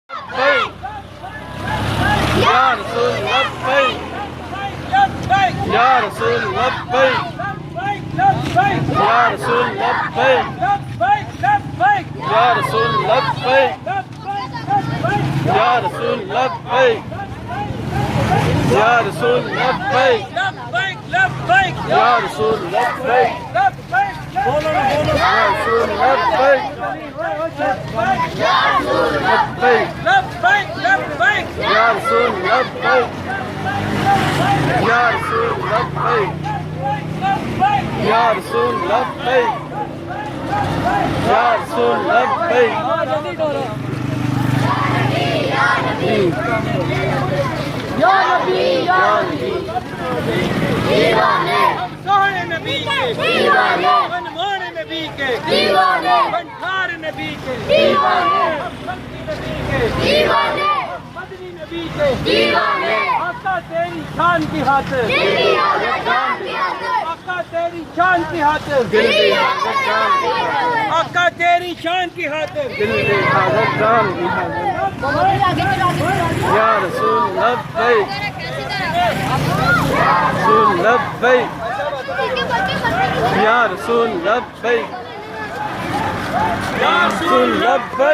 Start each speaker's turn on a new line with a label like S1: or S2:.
S1: یا رسول لبیک یا رسول لبیک یا رسول لبیک یا رسول لبیک یا رسول لبیک یا رسول لبیک یا رسول لبیک یا رسول لبیک یا رسول لبیک یا رسول لبیک یا رسول لبیک یا رسول لبیک
S2: یا نبی دیوانے
S3: سوہنے نبی کے
S2: دیوانے
S3: عنوان نبی کے
S2: دیوانے
S3: بنٹھار نبی کے
S2: دیوانے
S3: نبی کے
S2: دیوانے
S3: مدنی نبی کے
S2: دیوانے
S3: آقا تیری شان کی خاطر
S2: دل کی حاجت جان کی خاطر
S3: آقا تیری شان کی خاطر
S2: دل کی حاجت جان کی خاطر
S3: آقا تیری شان کی خاطر
S1: دل کی حاجت جان کی خاطر یا رسول لبیک رسول لبیک یا رسول لبیک یا رسول لبیک